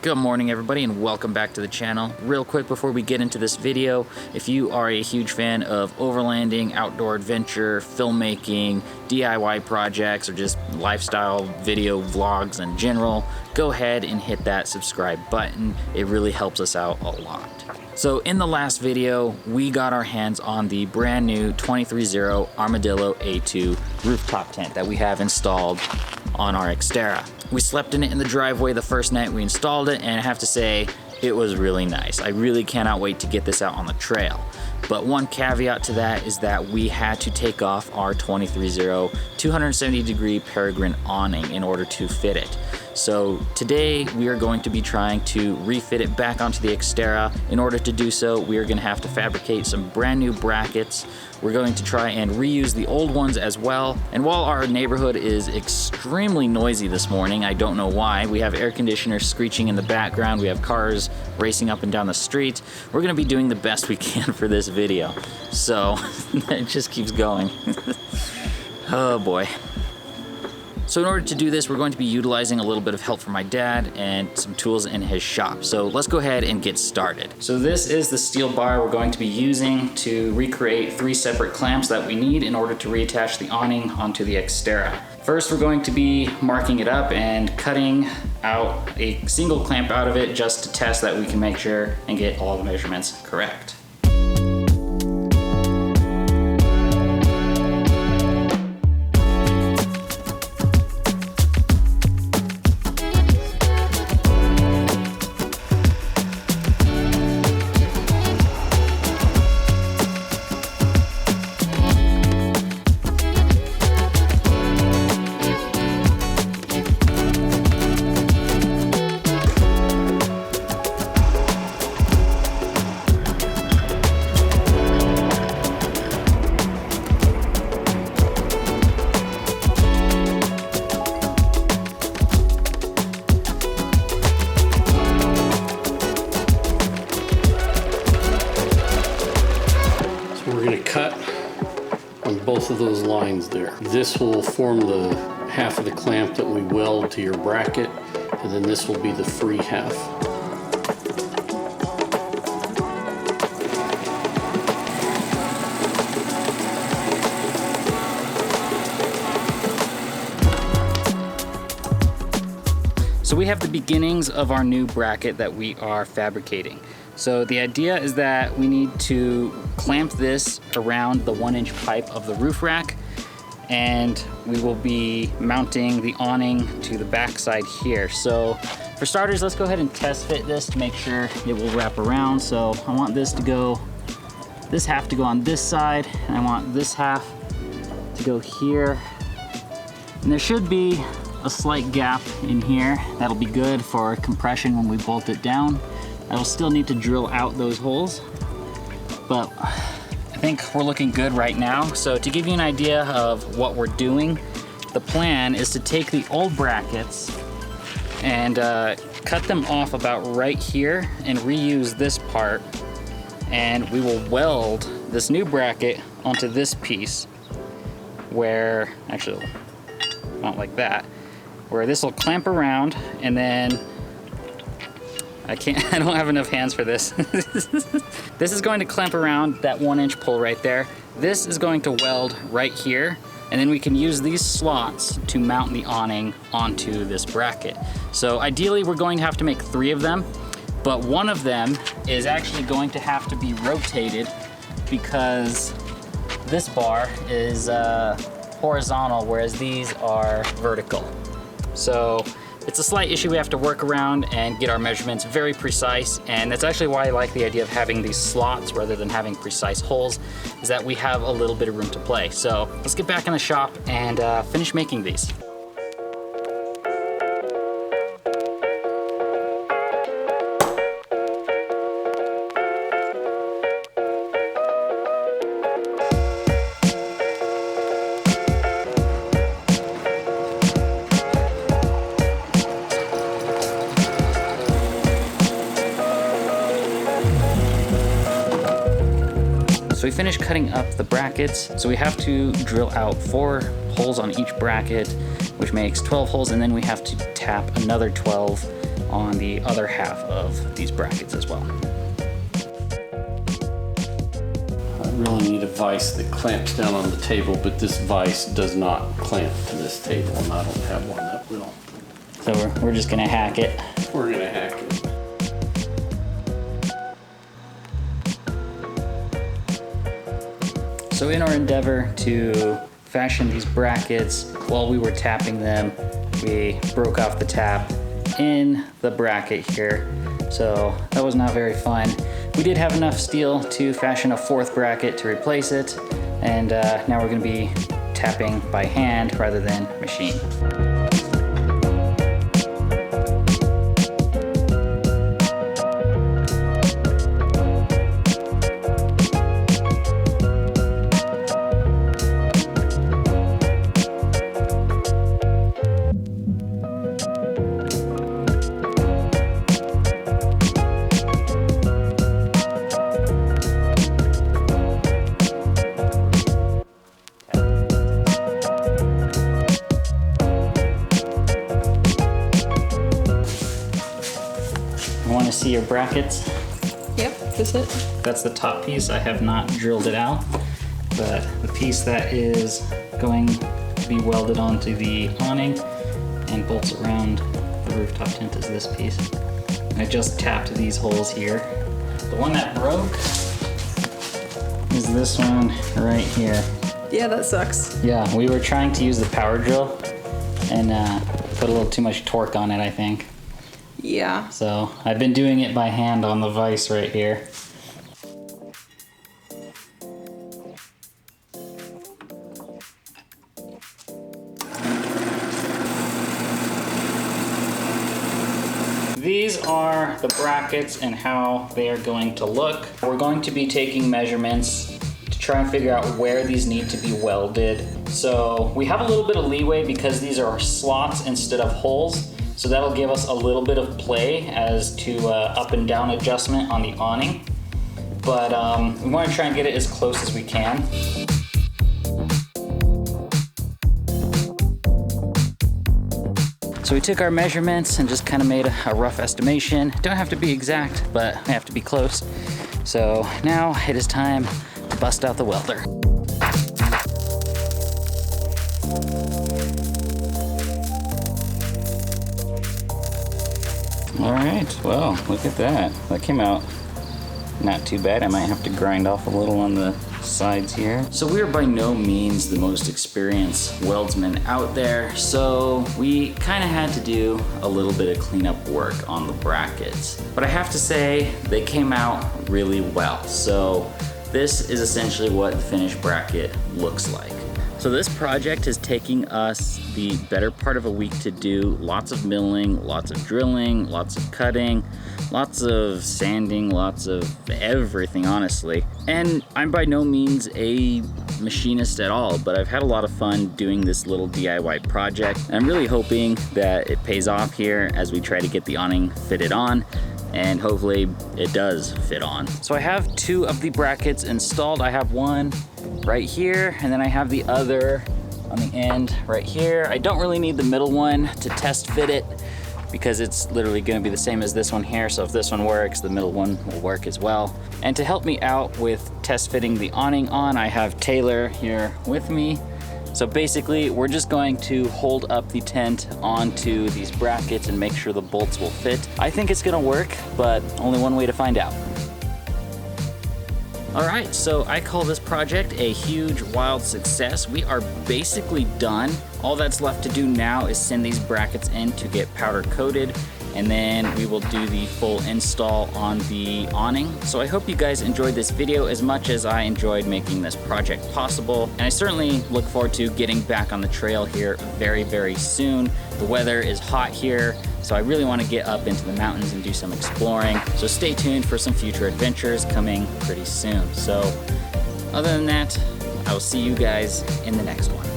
Good morning everybody and welcome back to the channel. Real quick before we get into this video, if you are a huge fan of overlanding, outdoor adventure, filmmaking, DIY projects, or just lifestyle video vlogs in general, go ahead and hit that subscribe button. It really helps us out a lot. So in the last video, we got our hands on the brand new 23-0 Armadillo A2 rooftop tent that we have installed on our Xterra. We slept in it in the driveway the first night we installed it, and I have to say, it was really nice. I really cannot wait to get this out on the trail. But one caveat to that is that we had to take off our 23-0 270-degree Peregrine awning in order to fit it. So today we are going to be trying to refit it back onto the Xterra. In order to do so, we are going to have to fabricate some brand new brackets. We're going to try and reuse the old ones as well. And while our neighborhood is extremely noisy this morning, I don't know why, we have air conditioners screeching in the background, we have cars racing up and down the street, we're going to be doing the best we can for this video. So it just keeps going. Oh boy. So in order to do this, we're going to be utilizing a little bit of help from my dad and some tools in his shop. So let's go ahead and get started. So this is the steel bar we're going to be using to recreate 3 separate clamps that we need in order to reattach the awning onto the Xterra. First, we're going to be marking it up and cutting out a single clamp out of it just to test that we can make sure and get all the measurements correct. Cut on both of those lines there. This will form the half of the clamp that we weld to your bracket, and then this will be the free half. So we have the beginnings of our new bracket that we are fabricating. So the idea is that we need to clamp this around the 1-inch pipe of the roof rack, and we will be mounting the awning to the back side here. So for starters, let's go ahead and test fit this to make sure it will wrap around. So I want this half to go on this side, and I want this half to go here. And there should be a slight gap in here. That'll be good for compression when we bolt it down. I'll still need to drill out those holes, but I think we're looking good right now. So to give you an idea of what we're doing, the plan is to take the old brackets and cut them off about right here and reuse this part, and we will weld this new bracket onto this piece where, actually not like that, where this will clamp around, and then I don't have enough hands for this. This is going to clamp around that 1-inch pole right there. This is going to weld right here, and then we can use these slots to mount the awning onto this bracket. So ideally we're going to have to make 3 of them, but one of them is actually going to have to be rotated because this bar is horizontal, whereas these are vertical. So it's a slight issue we have to work around and get our measurements very precise, and that's actually why I like the idea of having these slots rather than having precise holes, is that we have a little bit of room to play. So let's get back in the shop and finish making these. So we finished cutting up the brackets. So we have to drill out 4 holes on each bracket, which makes 12 holes, and then we have to tap another 12 on the other half of these brackets as well. I really need a vise that clamps down on the table, but this vise does not clamp to this table, and I don't have one that will. So we're just gonna hack it. We're gonna hack it. So in our endeavor to fashion these brackets, while we were tapping them, we broke off the tap in the bracket here. So that was not very fun. We did have enough steel to fashion a fourth bracket to replace it. And now we're gonna be tapping by hand rather than machine. Want to see your brackets? Yep, this it. That's the top piece. I have not drilled it out, but the piece that is going to be welded onto the awning and bolts around the rooftop tent is this piece. I just tapped these holes here. The one that broke is this one right here. Yeah, that sucks. Yeah, we were trying to use the power drill and put a little too much torque on it, I think. Yeah. So I've been doing it by hand on the vise right here. These are the brackets and how they are going to look. We're going to be taking measurements to try and figure out where these need to be welded. So we have a little bit of leeway because these are slots instead of holes. So that'll give us a little bit of play as to up and down adjustment on the awning. But we want to try and get it as close as we can. So we took our measurements and just kind of made a rough estimation. Don't have to be exact, but I have to be close. So now it is time to bust out the welder. All right, well, look at that. That came out not too bad. I might have to grind off a little on the sides here. So we are by no means the most experienced weldsmen out there, so we kind of had to do a little bit of cleanup work on the brackets. But I have to say, they came out really well. So this is essentially what the finished bracket looks like. So this project is taking us the better part of a week to do. Lots of milling, lots of drilling, lots of cutting, lots of sanding, lots of everything, honestly. And I'm by no means a machinist at all, but I've had a lot of fun doing this little DIY project. I'm really hoping that it pays off here as we try to get the awning fitted on, and hopefully it does fit on. So I have two of the brackets installed. I have one right here, and then I have the other on the end right here. I don't really need the middle one to test fit it because it's literally gonna be the same as this one here. So if this one works, the middle one will work as well. And to help me out with test fitting the awning on, I have Taylor here with me. So basically, we're just going to hold up the tent onto these brackets and make sure the bolts will fit. I think it's gonna work, but only one way to find out. All right, so I call this project a huge, wild success. We are basically done. All that's left to do now is send these brackets in to get powder coated, and then we will do the full install on the awning. So I hope you guys enjoyed this video as much as I enjoyed making this project possible. And I certainly look forward to getting back on the trail here very, very soon. The weather is hot here, so I really want to get up into the mountains and do some exploring. So stay tuned for some future adventures coming pretty soon. So other than that, I will see you guys in the next one.